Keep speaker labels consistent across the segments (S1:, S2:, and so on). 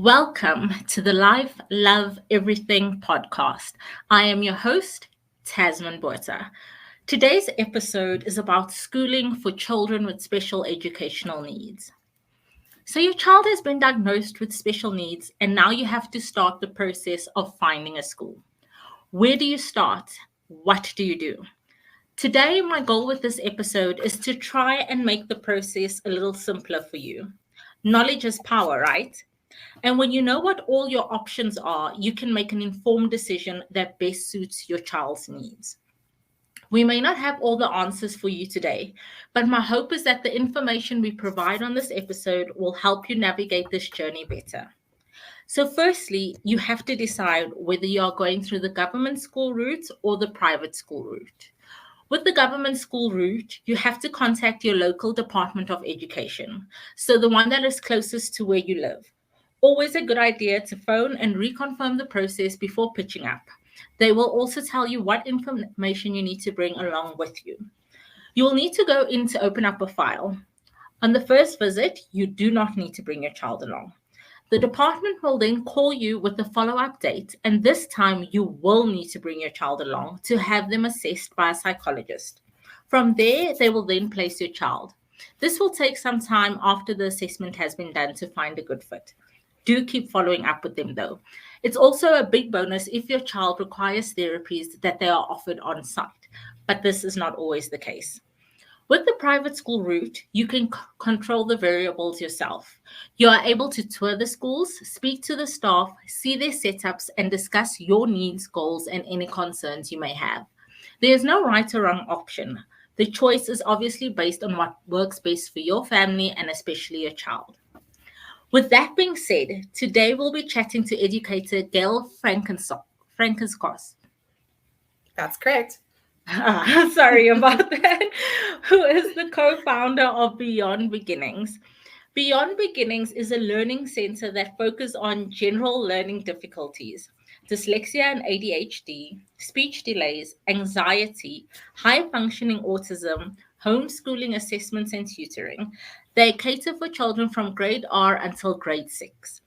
S1: Welcome to the Life, Love, Everything podcast. I am your host, Tasmin Bota. Today's episode is about schooling for children with special educational needs. So, your child has been diagnosed with special needs, and now you have to start the process of finding a school. Where do you start? What do you do? Today, my goal with this episode is to try and make the process a little simpler for you. Knowledge is power, right? And when you know what all your options are, you can make an informed decision that best suits your child's needs. We may not have all the answers for you today, but my hope is that the information we provide on this episode will help you navigate this journey better. So, firstly, you have to decide whether you are going through the government school route or the private school route. With the government school route, you have to contact your local Department of Education, so the one that is closest to where you live. Always a good idea to phone and reconfirm the process before pitching up. They will also tell you what information you need to bring along with you. You will need to go in to open up a file. On the first visit, you do not need to bring your child along. The department will then call you with the follow-up date, and this time you will need to bring your child along to have them assessed by a psychologist. From there, they will then place your child. This will take some time after the assessment has been done to find a good fit. Do keep following up with them though. It's also a big bonus if your child requires therapies that they are offered on site, but this is not always the case. With the private school route, you can control the variables yourself. You are able to tour the schools, speak to the staff, see their setups, and discuss your needs, goals, and any concerns you may have. There is no right or wrong option. The choice is obviously based on what works best for your family and especially your child. With that being said, today we'll be chatting to Educator Gail Frankiskos.
S2: That's correct.
S1: Sorry about that. Who is the co-founder of Beyond Beginnings. Beyond Beginnings is a learning center that focuses on general learning difficulties, dyslexia and ADHD, speech delays, anxiety, high functioning autism, homeschooling assessments and tutoring. They cater for children from grade R until grade 6.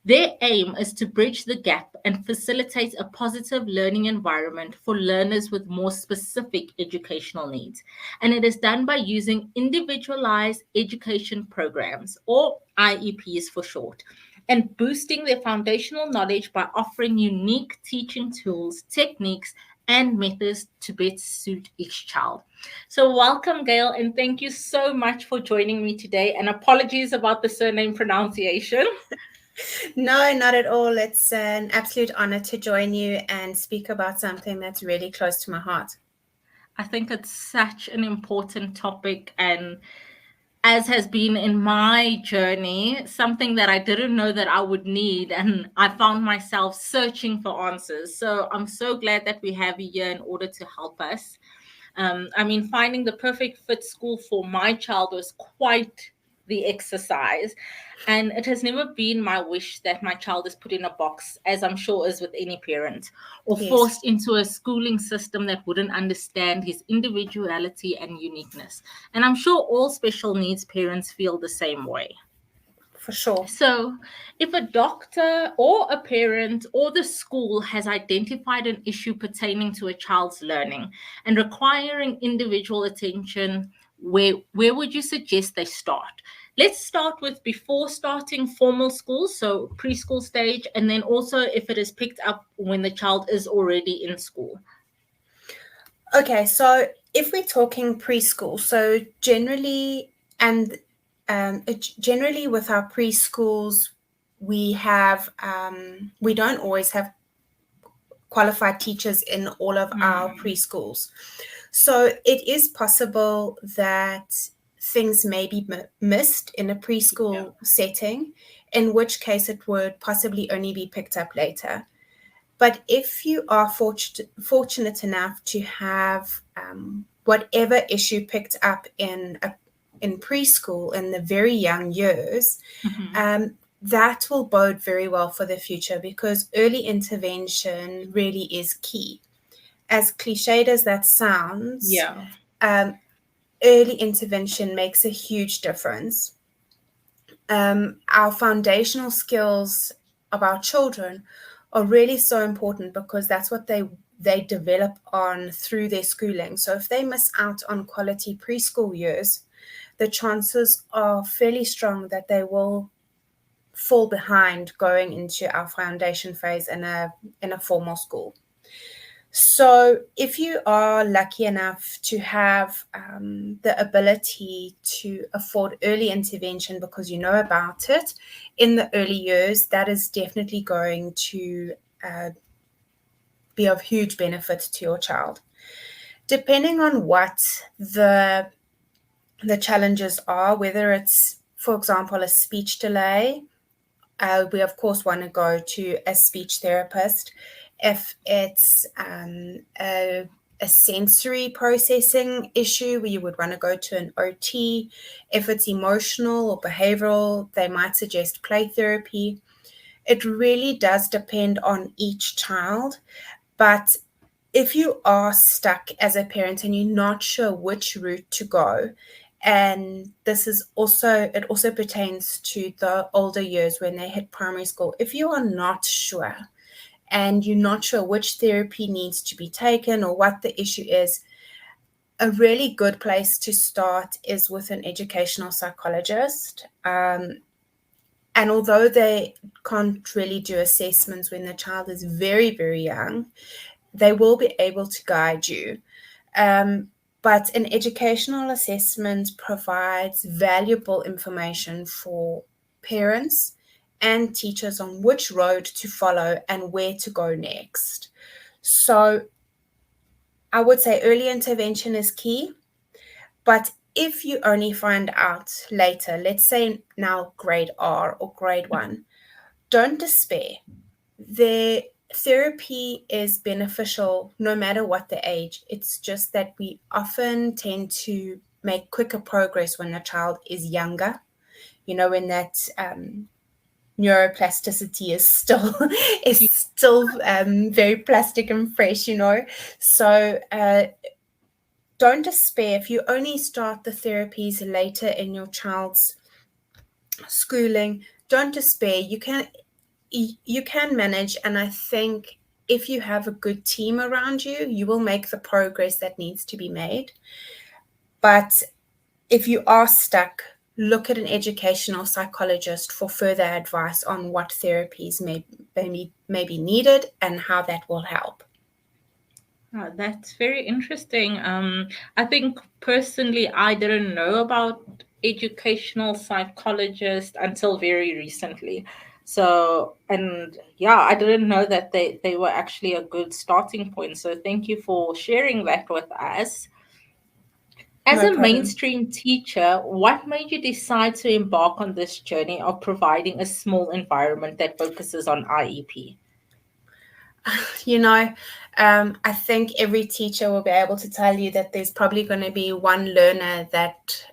S1: Their aim is to bridge the gap and facilitate a positive learning environment for learners with more specific educational needs. And it is done by using Individualized Education Programs, or IEPs for short, and boosting their foundational knowledge by offering unique teaching tools, techniques, and methods to best suit each child. So, welcome, Gail, and thank you so much for joining me today. And apologies about the surname pronunciation.
S2: No, not at all. It's an absolute honor to join you and speak about something that's really close to my heart.
S1: I think it's such an important topic, and as has been in my journey, something that I didn't know that I would need, and I found myself searching for answers. So I'm so glad that we have you here in order to help us. Finding the perfect fit school for my child was quite the exercise. And it has never been my wish that my child is put in a box, as I'm sure is with any parent, or
S2: Yes.
S1: forced into a schooling system that wouldn't understand his individuality and uniqueness. And I'm sure all special needs parents feel the same way.
S2: For sure.
S1: So, if a doctor or a parent or the school has identified an issue pertaining to a child's learning and requiring individual attention, where would you suggest they start? Let's start with before starting formal school, so preschool stage, and then also if it is picked up when the child is already in school.
S2: Okay, so if we're talking preschool, so generally with our preschools, we don't always have qualified teachers in all of our preschools. So it is possible that things may be missed in a preschool setting, in which case it would possibly only be picked up later. But if you are fortunate enough to have whatever issue picked up in preschool in the very young years, that will bode very well for the future, because early intervention really is key. As cliched as that sounds, early intervention makes a huge difference. our foundational skills of our children are really so important, because that's what they develop on through their schooling. So if they miss out on quality preschool years, the chances are fairly strong that they will fall behind going into our foundation phase in a formal school. So if you are lucky enough to have the ability to afford early intervention because you know about it in the early years, that is definitely going to be of huge benefit to your child. Depending on what the challenges are, whether it's, for example, a speech delay, we of course want to go to a speech therapist. If it's a sensory processing issue, we would want to go to an OT. If it's emotional or behavioral, they might suggest play therapy. It really does depend on each child. But if you are stuck as a parent and you're not sure which route to go, and it also pertains to the older years when they hit primary school. If you are not sure and you're not sure which therapy needs to be taken or what the issue is, a really good place to start is with an educational psychologist. And although they can't really do assessments when the child is very, very young, they will be able to guide you. But an educational assessment provides valuable information for parents and teachers on which road to follow and where to go next. So I would say early intervention is key, but if you only find out later, let's say now grade R or grade 1, don't despair. The therapy is beneficial no matter what the age. It's just that we often tend to make quicker progress when a child is younger, when that neuroplasticity is still very plastic and fresh, So don't despair. If you only start the therapies later in your child's schooling, don't despair. You can manage, and I think if you have a good team around you, you will make the progress that needs to be made. But if you are stuck, look at an educational psychologist for further advice on what therapies may be needed and how that will help.
S1: Oh, that's very interesting. I think personally, I didn't know about educational psychologists until very recently. So, and yeah, I didn't know that they were actually a good starting point. So, thank you for sharing that with us. As
S2: No
S1: a
S2: problem.
S1: mainstream teacher, what made you decide to embark on this journey of providing a small environment that focuses on IEP?
S2: I think every teacher will be able to tell you that there's probably going to be one learner that,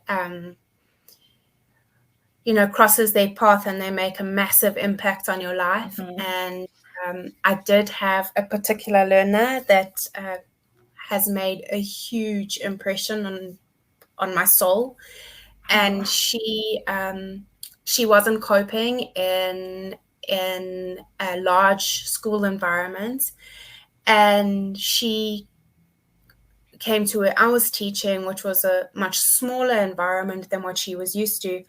S2: crosses their path and they make a massive impact on your life.
S1: Mm-hmm.
S2: And I did have a particular learner that has made a huge impression on my soul. And she wasn't coping in a large school environment, and she came to where I was teaching, which was a much smaller environment than what she was used to,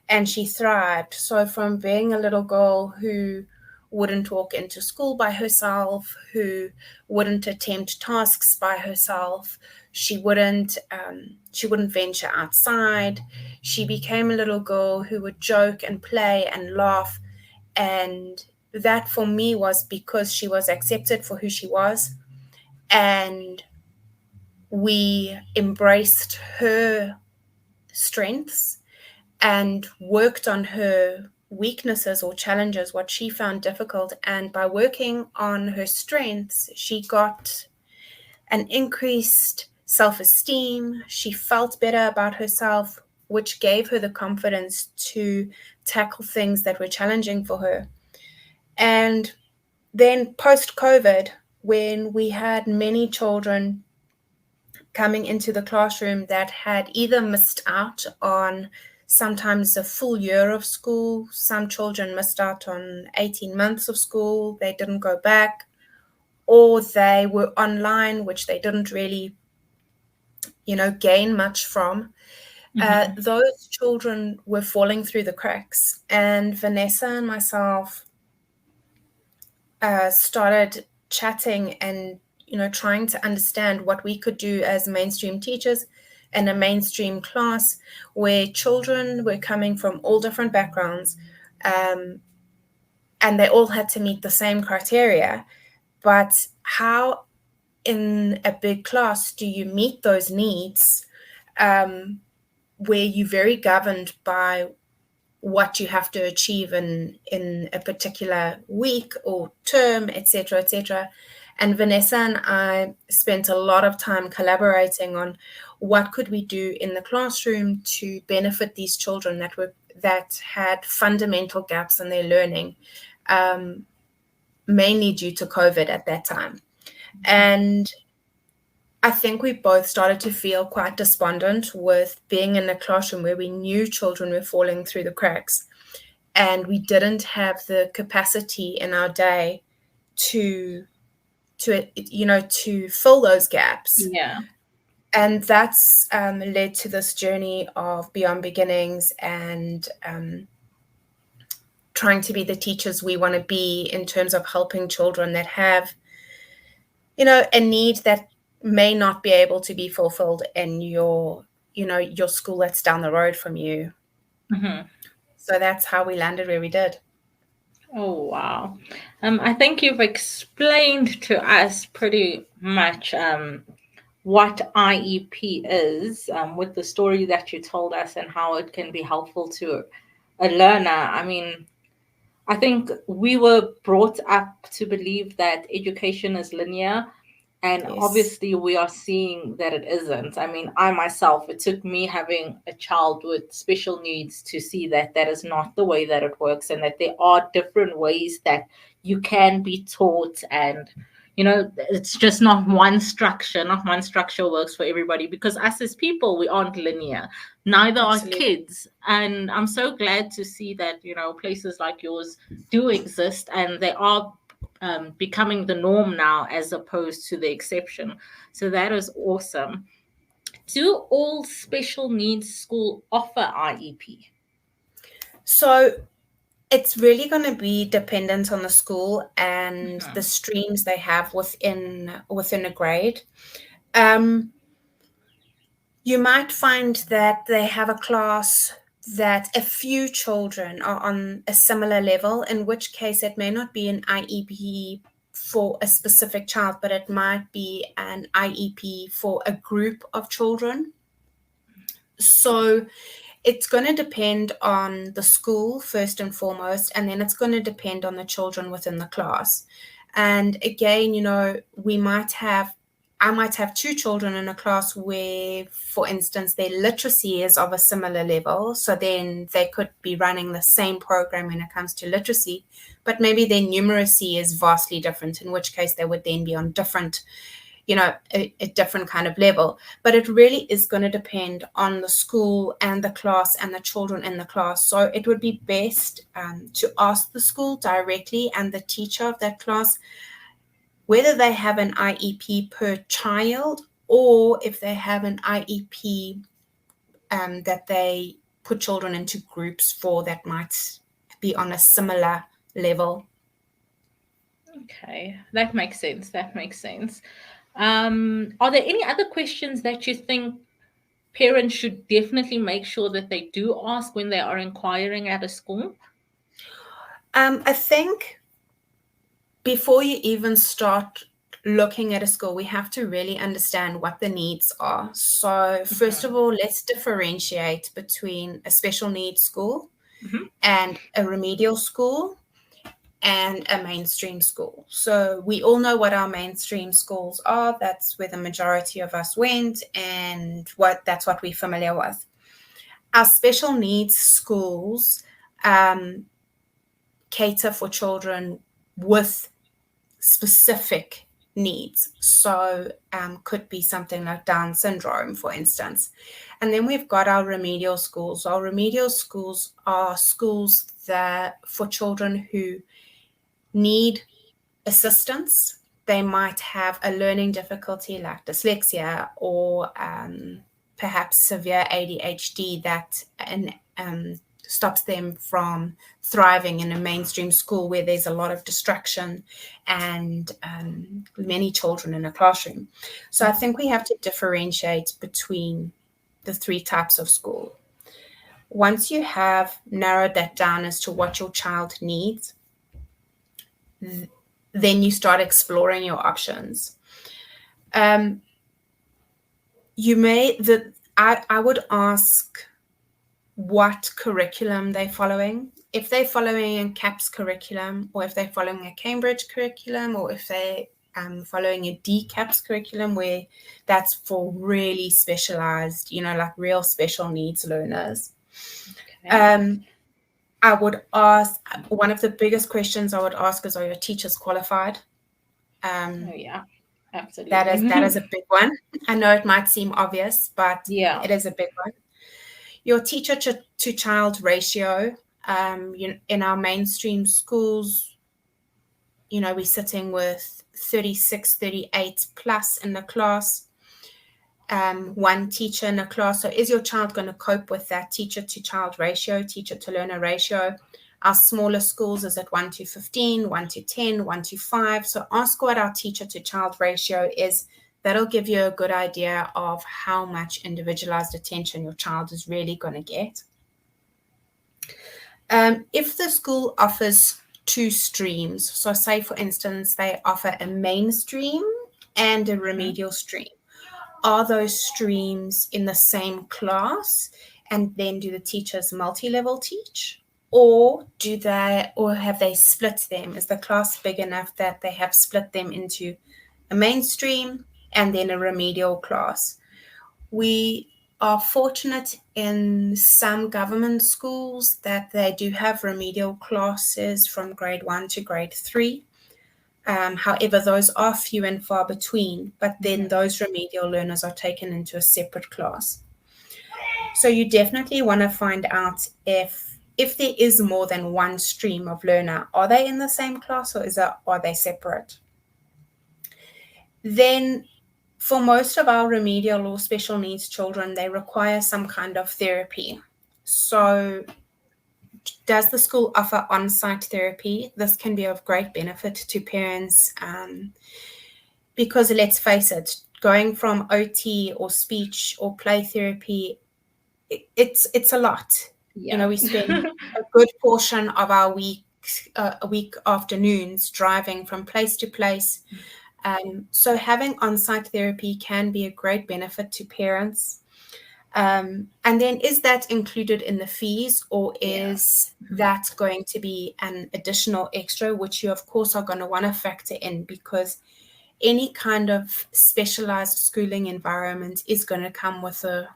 S2: and she thrived. So from being a little girl who wouldn't walk into school by herself, who wouldn't attempt tasks by herself, she wouldn't venture outside. She became a little girl who would joke and play and laugh, and that for me was because she was accepted for who she was, and we embraced her strengths and worked on her weaknesses or challenges, what she found difficult. And by working on her strengths, she got an increased self-esteem. She felt better about herself, which gave her the confidence to tackle things that were challenging for her. And then post-COVID, when we had many children coming into the classroom that had either missed out on sometimes a full year of school. Some children missed out on 18 months of school. They didn't go back, or they were online, which they didn't really, gain much from. Those children were falling through the cracks. And Vanessa and myself started chatting and, trying to understand what we could do as mainstream teachers in a mainstream class where children were coming from all different backgrounds, and they all had to meet the same criteria. But how in a big class do you meet those needs, where you're very governed by what you have to achieve in a particular week or term, etc., etc. And Vanessa and I spent a lot of time collaborating on what could we do in the classroom to benefit these children that had fundamental gaps in their learning, mainly due to COVID at that time. And I think we both started to feel quite despondent with being in a classroom where we knew children were falling through the cracks, and we didn't have the capacity in our day to fill those gaps.
S1: Yeah.
S2: And that's led to this journey of Beyond Beginnings and trying to be the teachers we want to be in terms of helping children that have, a need that may not be able to be fulfilled in your school that's down the road from you. So that's how we landed where we did.
S1: Oh, wow. I think you've explained to us pretty much what IEP is, with the story that you told us and how it can be helpful to a learner. I mean, I think we were brought up to believe that education is linear, and
S2: Yes.
S1: obviously we are seeing that it isn't. I mean, I myself, it took me having a child with special needs to see that that is not the way that it works, and that there are different ways that you can be taught. And it's just not one structure. Not one structure works for everybody, because us as people, we aren't linear. Neither
S2: Absolutely.
S1: are kids. And I'm so glad to see that places like yours do exist, and they are becoming the norm now as opposed to the exception. So that is awesome. Do all special needs school offer IEP?
S2: So it's really going to be dependent on the school and the streams they have within a grade. You might find that they have a class that a few children are on a similar level, in which case it may not be an IEP for a specific child, but it might be an IEP for a group of children. So it's going to depend on the school first and foremost, and then it's going to depend on the children within the class. And again, I might have two children in a class where, for instance, their literacy is of a similar level. So then they could be running the same program when it comes to literacy, but maybe their numeracy is vastly different, in which case they would then be on different, a different kind of level. But it really is going to depend on the school and the class and the children in the class. So it would be best to ask the school directly and the teacher of that class whether they have an IEP per child, or if they have an IEP that they put children into groups for that might be on a similar level.
S1: Okay, that makes sense. Are there any other questions that you think parents should definitely make sure that they do ask when they are inquiring at a school?
S2: I think before you even start looking at a school, we have to really understand what the needs are. So first of all, let's differentiate between a special needs school and a remedial school and a mainstream school. So we all know what our mainstream schools are. That's where the majority of us went, and that's what we're familiar with. Our special needs schools cater for children with specific needs. So could be something like Down syndrome, for instance. And then we've got our remedial schools. Our remedial schools are schools that for children who need assistance. They might have a learning difficulty like dyslexia or perhaps severe ADHD that stops them from thriving in a mainstream school where there's a lot of distraction and many children in a classroom. So I think we have to differentiate between the three types of school. Once you have narrowed that down as to what your child needs, then you start exploring your options. I would ask what curriculum they're following. If they're following a CAPS curriculum, or if they're following a Cambridge curriculum, or if they're following a DCAPS curriculum, where that's for really specialized, like real special needs learners. Okay. I would ask, one of the biggest questions I would ask is, are your teachers qualified?
S1: Oh yeah, absolutely.
S2: That is a big one. I know it might seem obvious, but it is a big one. Your teacher to child ratio, in our mainstream schools, we're sitting with 36, 38 plus in the class, one teacher in a class. So is your child going to cope with that teacher to child ratio, teacher to learner ratio? Our smaller schools is at 1 to 15, 1 to 10, 1 to 5. So ask what our teacher to child ratio is. That'll give you a good idea of how much individualized attention your child is really going to get. If the school offers two streams, so say for instance, they offer a mainstream and a remedial stream, are those streams in the same class, and then do the teachers multi-level teach? Or have they split them? Is the class big enough that they have split them into a mainstream and then a remedial class? We are fortunate in some government schools that they do have remedial classes from grade 1 to grade 3. However, those are few and far between, but then those remedial learners are taken into a separate class. So you definitely want to find out if there is more than one stream of learner. Are they in the same class, or are they separate? Then for most of our remedial or special needs children, they require some kind of therapy. So does the school offer on-site therapy? This can be of great benefit to parents because let's face it, going from OT or speech or play therapy, it's a lot. Yeah. We spend a good portion of our week afternoons driving from place to place. So having on-site therapy can be a great benefit to parents. And then is that included in the fees, or is that going to be an additional extra, which you of course are going to want to factor in, because any kind of specialized schooling environment is going to come with a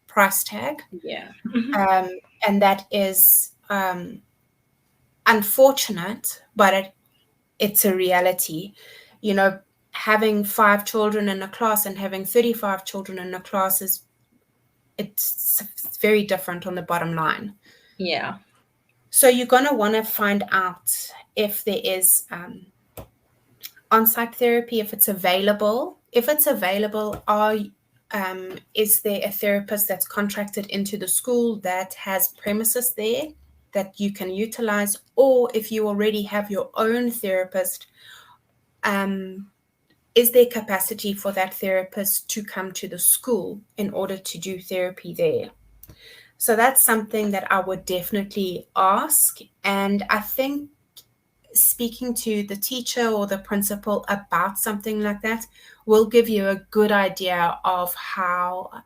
S2: price tag. Yeah. And that is unfortunate, but it's a reality. Having 5 children in a class and having 35 children in a class it's very different on the bottom line. Yeah. So you're going to want to find out if there is on-site therapy, if it's available. If it's available, is there a therapist that's contracted into the school that has premises there that you can utilize? Or if you already have your own therapist, is there capacity for that therapist to come to the school in order to do therapy there? So that's something that I would definitely ask. And I think speaking to the teacher or the principal about something like that will give you a good idea of how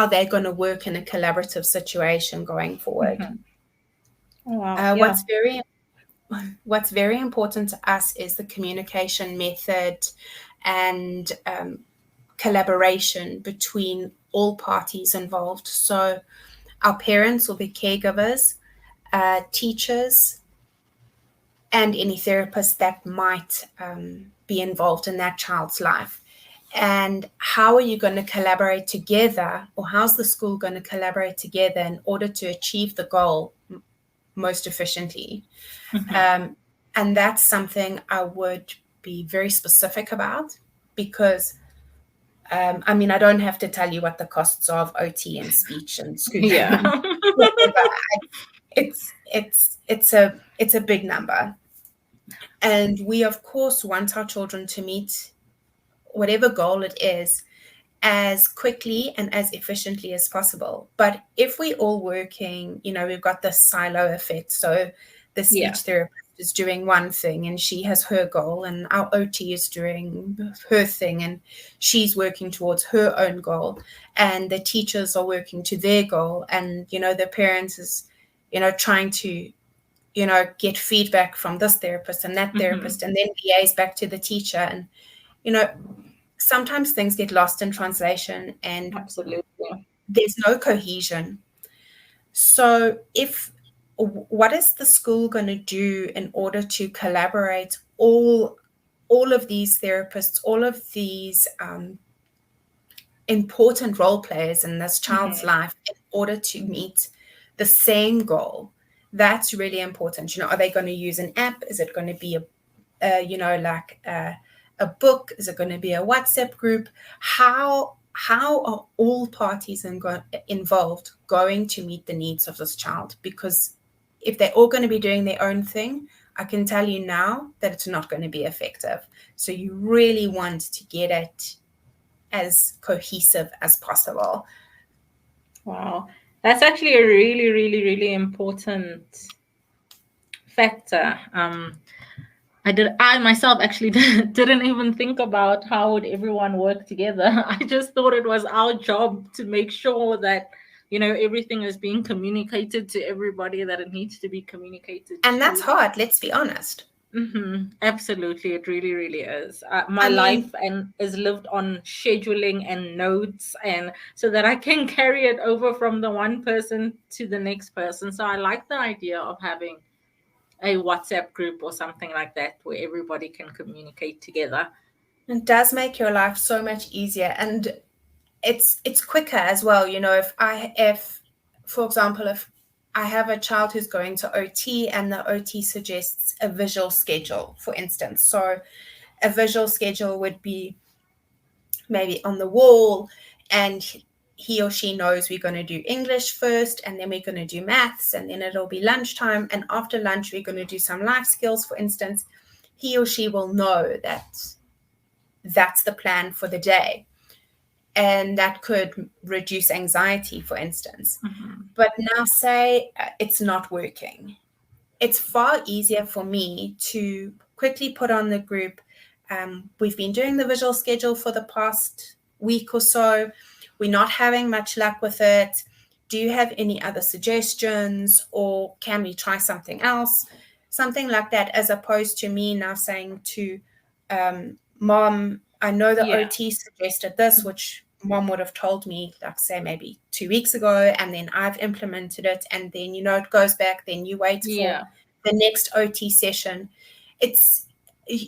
S2: they're going to work in a collaborative situation going forward. Mm-hmm. Wow. What's very important to us is the communication method and collaboration between all parties involved. So our parents will be caregivers, teachers, and any therapist that might be involved in that child's life. And how are you going to collaborate together, or how's the school going to collaborate together in order to achieve the goal most efficiently? And that's something I would be very specific about, because I mean, I don't have to tell you what the costs are of OT and speech and school.
S1: Yeah.
S2: It's a big number. And we, of course, want our children to meet whatever goal it is as quickly and as efficiently as possible. But if we're all working, we've got this silo effect. So the speech therapist is doing one thing and she has her goal, and our OT is doing her thing and she's working towards her own goal, and the teachers are working to their goal, and the parents is trying to get feedback from this therapist and that therapist, and then liaise back to the teacher. And sometimes things get lost in translation, and
S1: Absolutely.
S2: there's no cohesion. So what is the school going to do in order to collaborate all of these therapists, all of these important role players in this child's life, in order to meet the same goal? That's really important. Are they going to use an app? Is it going to be a book? Is it going to be a WhatsApp group? How are all parties involved going to meet the needs of this child? Because if they're all going to be doing their own thing, I can tell you now that it's not going to be effective. So you really want to get it as cohesive as possible.
S1: Wow. That's actually a really, really, really important factor. I myself actually didn't even think about how would everyone work together. I just thought it was our job to make sure that everything is being communicated to everybody that it needs to be communicated
S2: and
S1: to.
S2: That's hard, let's be honest.
S1: Absolutely, it really, really is. My life is lived on scheduling and notes, and so that I can carry it over from the one person to the next person. So I like the idea of having a WhatsApp group or something like that where everybody can communicate together.
S2: It does make your life so much easier, and it's quicker as well. If for example, if I have a child who's going to OT and the OT suggests a visual schedule, for instance. So a visual schedule would be maybe on the wall, and he or she knows we're going to do English first, and then we're going to do maths, and then it'll be lunchtime, and after lunch we're going to do some life skills, for instance. He or she will know that that's the plan for the day, and that could reduce anxiety, for instance. But now say it's not working. It's far easier for me to quickly put on the group, we've been doing the visual schedule for the past week or so. We're not having much luck with it. Do you have any other suggestions, or can we try something else? Something like that, as opposed to me now saying to Mom, I know the OT suggested this, which Mom would have told me, like, say, maybe 2 weeks ago, and then I've implemented it, and then, it goes back, then you wait for the next OT session. It's,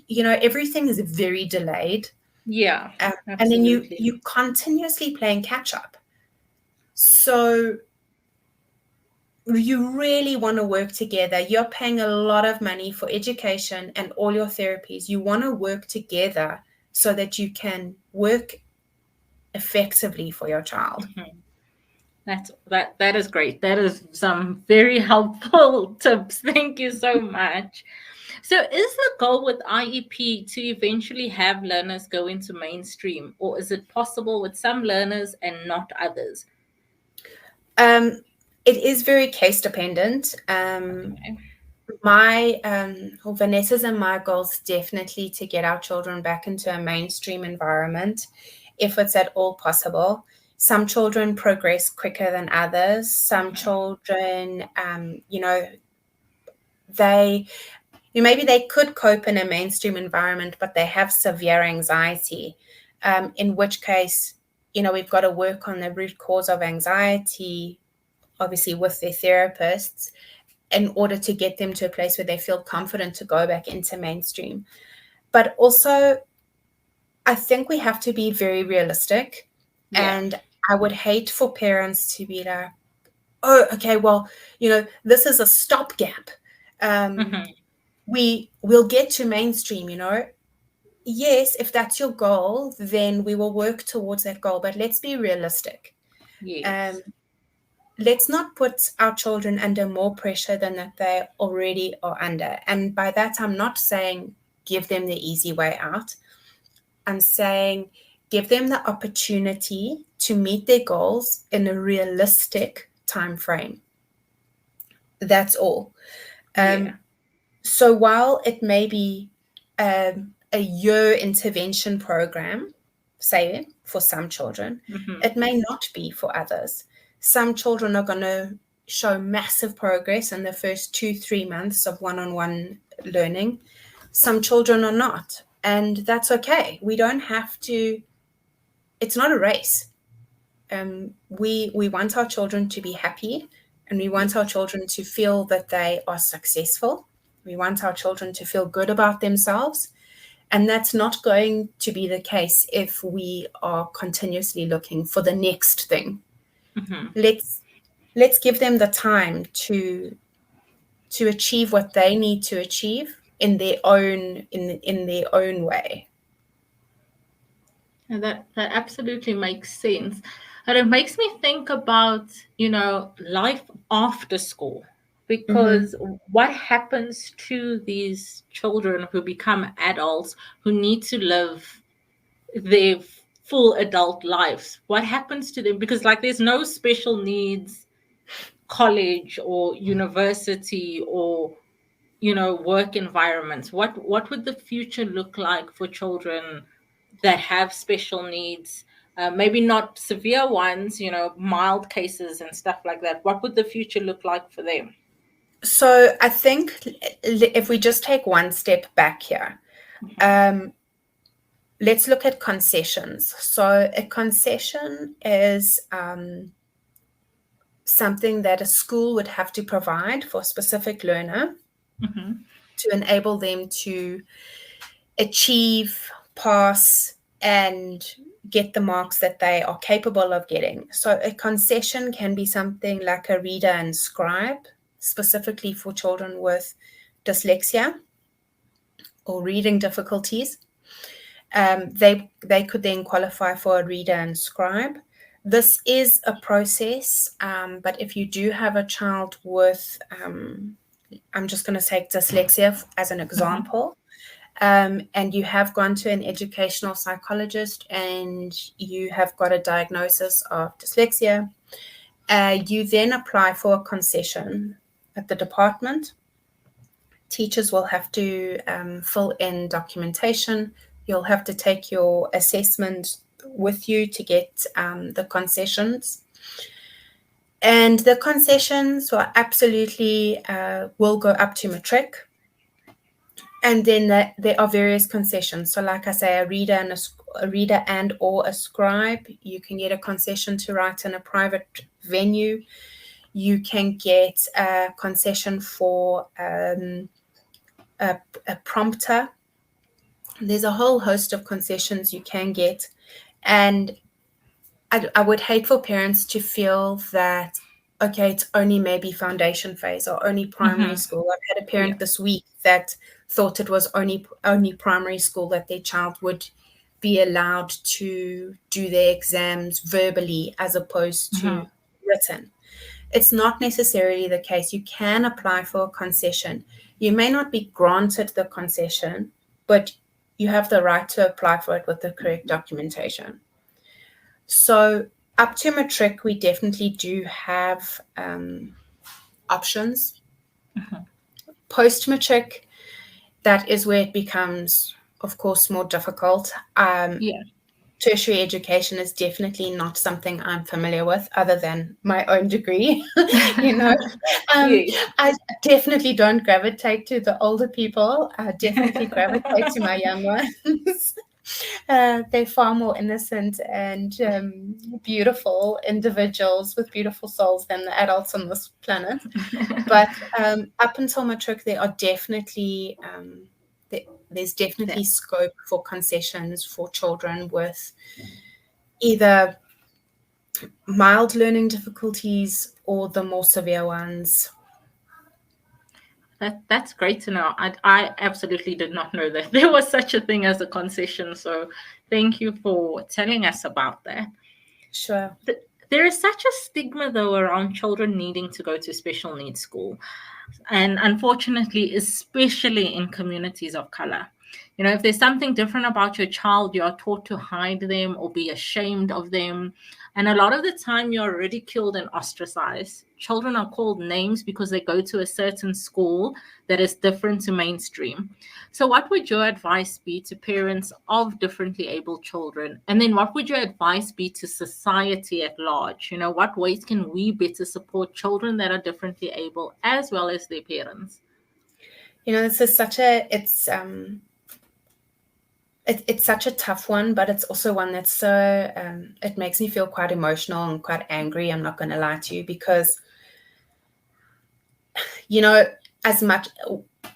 S2: everything is very delayed. And then you continuously playing catch up. So you really want to work together. You're paying a lot of money for education and all your therapies. You want to work together so that you can work effectively for your child.
S1: That is great. That is some very helpful tips. Thank you so much. So is the goal with IEP to eventually have learners go into mainstream, or is it possible with some learners and not others?
S2: It is very case dependent. My Vanessa's and my goals definitely to get our children back into a mainstream environment, if it's at all possible. Some children progress quicker than others. Some children, maybe they could cope in a mainstream environment, but they have severe anxiety, in which case, we've got to work on the root cause of anxiety, obviously with their therapists, in order to get them to a place where they feel confident to go back into mainstream. But also, I think we have to be very realistic.
S1: Yeah.
S2: And I would hate for parents to be like, oh, okay, well, this is a stopgap. We will get to mainstream, Yes, if that's your goal, then we will work towards that goal. But let's be realistic.
S1: Yes.
S2: Let's not put our children under more pressure than that they already are under. And by that, I'm not saying give them the easy way out. I'm saying give them the opportunity to meet their goals in a realistic time frame. That's all.
S1: Yeah.
S2: So while it may be a year intervention program, say for some children, it may not be for others. Some children are going to show massive progress in the first 2-3 months of one-on-one learning. Some children are not, and that's okay. We don't have to. It's not a race. We want our children to be happy, and we want our children to feel that they are successful. We want our children to feel good about themselves. And that's not going to be the case if we are continuously looking for the next thing. Let's give them the time to achieve what they need to achieve in their own way.
S1: And that absolutely makes sense. And it makes me think about, life after school. Because what happens to these children who become adults who need to live their full adult lives? What happens to them? Because there's no special needs college or university or work environments. What would the future look like for children that have special needs? Maybe not severe ones, mild cases and stuff like that. What would the future look like for them?
S2: So I think if we just take one step back here, let's look at concessions. So a concession is something that a school would have to provide for a specific learner to enable them to achieve, pass, and get the marks that they are capable of getting. So a concession can be something like a reader and scribe, specifically for children with dyslexia or reading difficulties. They could then qualify for a reader and scribe. This is a process, but if you do have a child with, I'm just going to take dyslexia as an example, and you have gone to an educational psychologist and you have got a diagnosis of dyslexia, you then apply for a concession at the department. Teachers will have to fill in documentation. You'll have to take your assessment with you to get the concessions. And the concessions will absolutely will go up to matric. And then there are various concessions. So like I say, a reader and or a scribe, you can get a concession to write in a private venue. You can get a concession for a prompter. There's a whole host of concessions you can get. And I would hate for parents to feel that, okay, it's only maybe foundation phase or only primary school. I've had a parent this week that thought it was only primary school that their child would be allowed to do their exams verbally as opposed to written. It's not necessarily the case. You can apply for a concession. You may not be granted the concession, but you have the right to apply for it with the correct documentation. So up to matric, we definitely do have options. Post-matric, that is where it becomes, of course, more difficult. Tertiary education is definitely not something I'm familiar with other than my own degree. I definitely don't gravitate to the older people. I definitely gravitate to my young ones. They're far more innocent and beautiful individuals with beautiful souls than the adults on this planet. But up until matric, there are definitely there's definitely scope for concessions for children with either mild learning difficulties or the more severe ones.
S1: That's great to know. I absolutely did not know that there was such a thing as a concession. So thank you for telling us about that.
S2: Sure.
S1: There is such a stigma, though, around children needing to go to special needs school. And unfortunately, especially in communities of color. You know, if there's something different about your child, you are taught to hide them or be ashamed of them. And a lot of the time, you're ridiculed and ostracized. Children are called names because they go to a certain school that is different to mainstream. So, what would your advice be to parents of differently abled children? And then, what would your advice be to society at large? You know, what ways can we better support children that are differently able as well as their parents?
S2: You know, this is such a it's such a tough one, but it's also one that's so it makes me feel quite emotional and quite angry. I'm not going to lie to you, because, you know, as much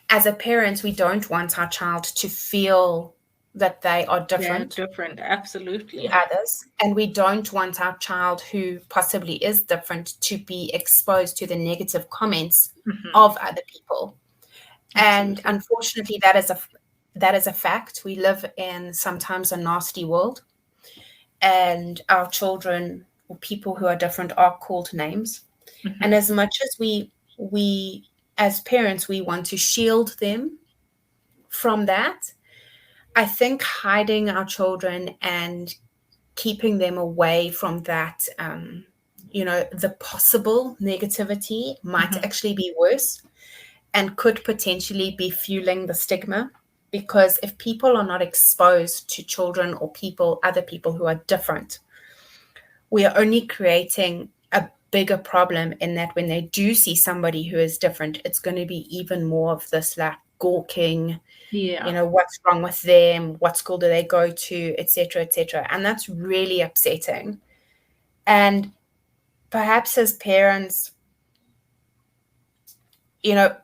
S2: as a parent, we don't want our child to feel that they are different.
S1: Yeah, different, absolutely.
S2: To others, and we don't want our child who possibly is different to be exposed to the negative comments of other people. Absolutely. And unfortunately, that is a fact. We live in sometimes a nasty world, and our children or people who are different are called names. And as much as we as parents, we want to shield them from that, I think hiding our children and keeping them away from that, you know, the possible negativity might actually be worse and could potentially be fueling the stigma. Because if people are not exposed to children or other people who are different, we are only creating a bigger problem, in that when they do see somebody who is different, it's going to be even more of this like gawking, you know, what's wrong with them, what school do they go to, etc., etc. And that's really upsetting. And perhaps as parents, you know,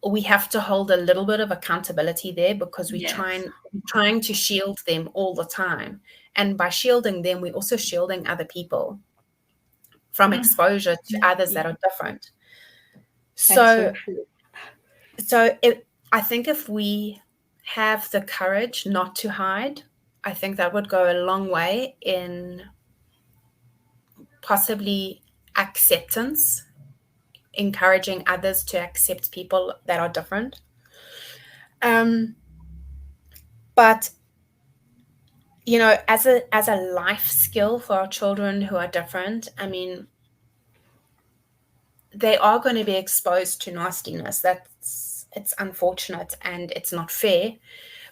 S2: we have to hold a little bit of accountability there, because we're trying to shield them all the time. And by shielding them, we're also shielding other people from exposure to others that are different. So I think if we have the courage not to hide, I think that would go a long way in possibly acceptance, encouraging others to accept people that are different. But, you know, as a life skill for our children who are different, I mean, they are going to be exposed to nastiness. It's unfortunate and it's not fair,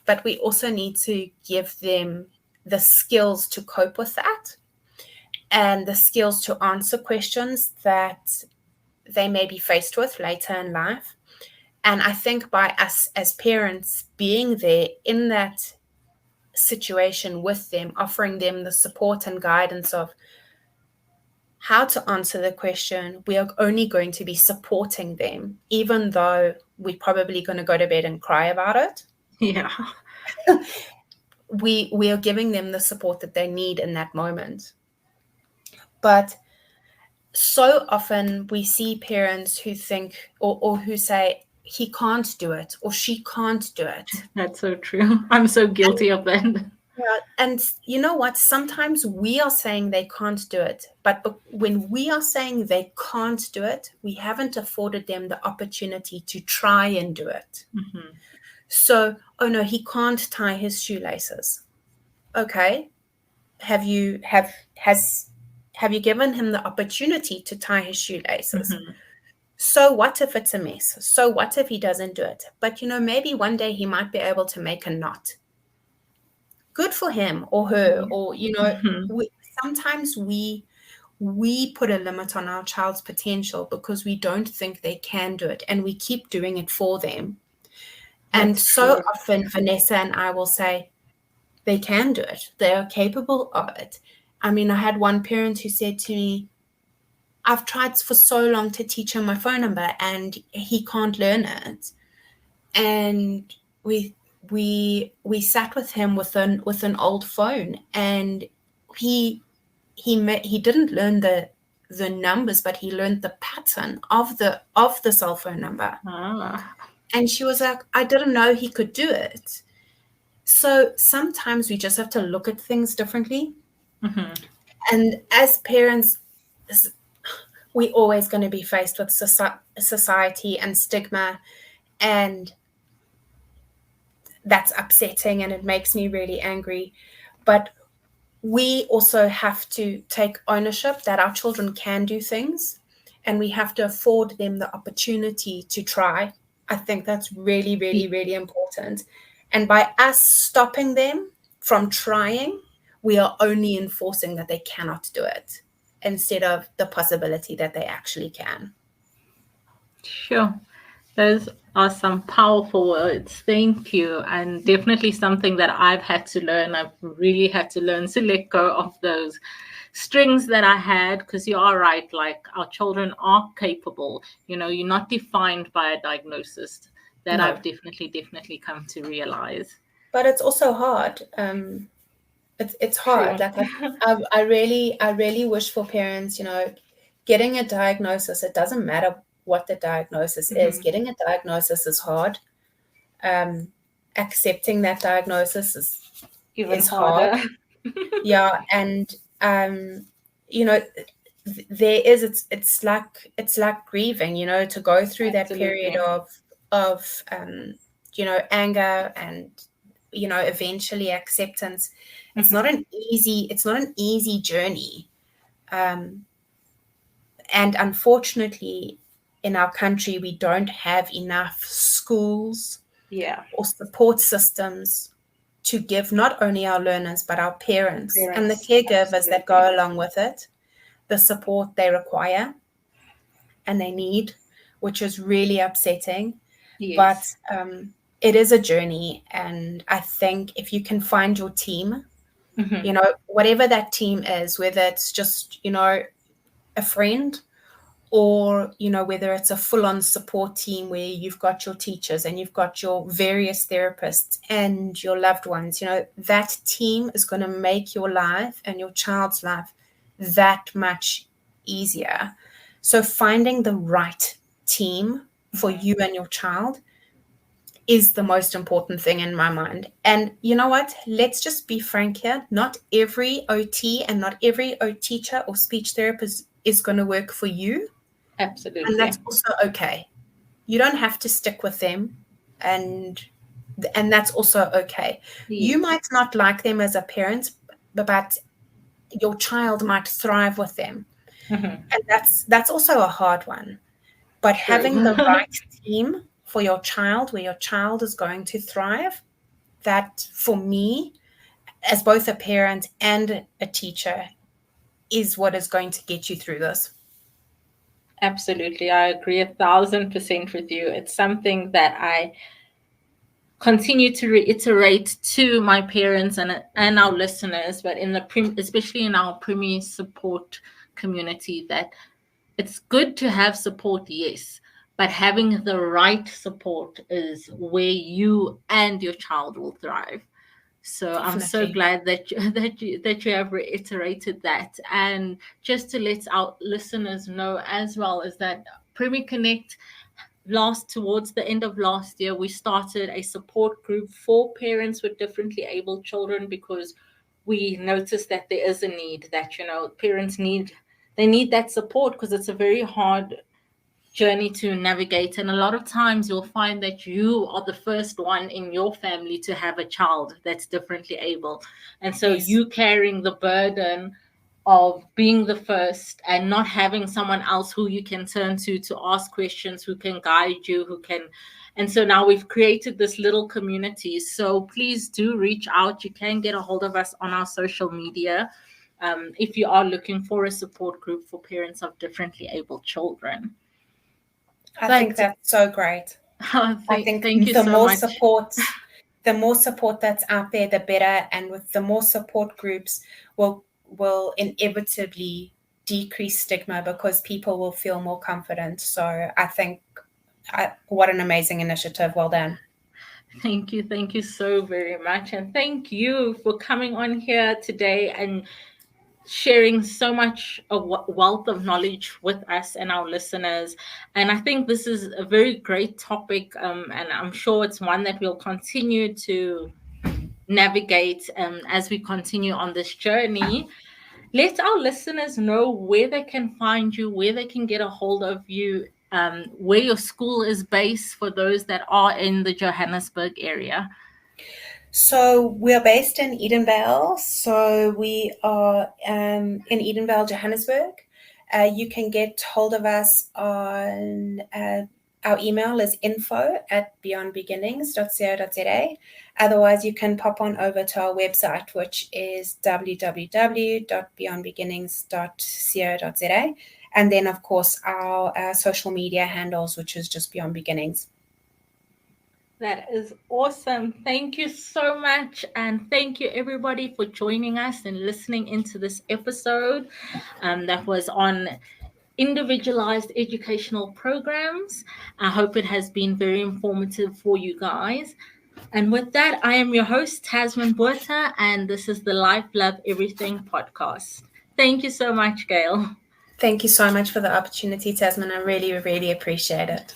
S2: but we also need to give them the skills to cope with that, and the skills to answer questions that they may be faced with later in life. And I think by us as parents being there in that situation with them, offering them the support and guidance of how to answer the question, we are only going to be supporting them, even though we're probably going to go to bed and cry about it.
S1: Yeah.
S2: We are giving them the support that they need in that moment. But so often we see parents who think or who say, he can't do it or she can't do it.
S1: That's so true. I'm so guilty of that.
S2: Yeah, and you know what? Sometimes we are saying they can't do it, but when we are saying they can't do it, we haven't afforded them the opportunity to try and do it. So, oh no, he can't tie his shoelaces. Okay, have you given him the opportunity to tie his shoelaces? So what if it's a mess? So what if he doesn't do it? But you know, maybe one day he might be able to make a knot. Good for him or her. Or you know, sometimes we put a limit on our child's potential because we don't think they can do it, and we keep doing it for them. And so often Vanessa and I will say, they can do it. They are capable of it. I mean, I had one parent who said to me, I've tried for so long to teach him my phone number and he can't learn it. And we sat with him with an old phone, and he didn't learn the numbers, but he learned the pattern of the cell phone number. And she was like, I didn't know he could do it. So sometimes we just have to look at things differently. And as parents, we're always going to be faced with society and stigma, and that's upsetting and it makes me really angry. But we also have to take ownership that our children can do things, and we have to afford them the opportunity to try. I think that's really, really, really important. And by us stopping them from trying, we are only enforcing that they cannot do it instead of the possibility that they actually can.
S1: Sure. Those are some powerful words. Thank you. And definitely something that I've had to learn. I've really had to learn to let go of those strings that I had, because you are right, like our children are capable. You're not defined by a diagnosis. That no. I've definitely come to realize.
S2: But it's also hard. It's hard. Sure. Like I really wish for parents, getting a diagnosis, it doesn't matter what the diagnosis is. Getting a diagnosis is hard. Accepting that diagnosis is hard. Yeah. And there is, it's like grieving, to go through that period of anger and eventually acceptance. It's not an easy journey. And unfortunately, in our country, we don't have enough schools or support systems to give not only our learners, but our parents and the caregivers that go along with it, the support they require and they need, which is really upsetting. Yes. But it is a journey. And I think if you can find your team, whatever that team is, whether it's just, a friend, or, whether it's a full-on support team where you've got your teachers and you've got your various therapists and your loved ones, that team is going to make your life and your child's life that much easier. So finding the right team for you and your child is the most important thing in my mind. And you know what? Let's just be frank here. Not every OT and not every OT teacher or speech therapist is going to work for you.
S1: Absolutely.
S2: And that's also okay. You don't have to stick with them, and that's also okay. Yes. You might not like them as a parent, but your child might thrive with them. And that's also a hard one. But having the right team for your child, where your child is going to thrive, that for me, as both a parent and a teacher, is what is going to get you through this.
S1: Absolutely. I agree 1,000% with you. It's something that I continue to reiterate to my parents and our listeners, but especially in our Preemie support community, that it's good to have support, yes, but having the right support is where you and your child will thrive. So definitely. I'm so glad that you have reiterated that. And just to let our listeners know as well, is that Preemie Connect, towards the end of last year, we started a support group for parents with differently abled children, because we noticed that there is a need that, parents need that support, because it's a very hard journey to navigate. And a lot of times you'll find that you are the first one in your family to have a child that's differently able. And so yes. You carrying the burden of being the first and not having someone else who you can turn to ask questions, who can guide you, and so now we've created this little community. So please do reach out. You can get a hold of us on our social media if you are looking for a support group for parents of differently able children.
S2: I think that's so great.
S1: Thank you
S2: the
S1: so
S2: more
S1: much.
S2: support the more support that's out there, the better. And with the more support groups, will inevitably decrease stigma because people will feel more confident. So I think what an amazing initiative. Well done.
S1: Thank you so very much. And thank you for coming on here today and sharing so much a wealth of knowledge with us and our listeners. And I think this is a very great topic, and I'm sure it's one that we'll continue to navigate as we continue on this journey. Let our listeners know where they can find you, where they can get a hold of you, where your school is based for those that are in the Johannesburg area.
S2: So we are based in Edenvale. So we are in Edenvale, Johannesburg. You can get hold of us on our email is info@beyondbeginnings.co.za. Otherwise, you can pop on over to our website, which is www.beyondbeginnings.co.za. And then, of course, our social media handles, which is just Beyond Beginnings.
S1: That is awesome. Thank you so much. And thank you, everybody, for joining us and listening into this episode that was on individualized educational programs. I hope it has been very informative for you guys. And with that, I am your host, Tasmin Bota, and this is the Life, Love, Everything podcast. Thank you so much, Gail.
S2: Thank you so much for the opportunity, Tasmin. I really, really appreciate it.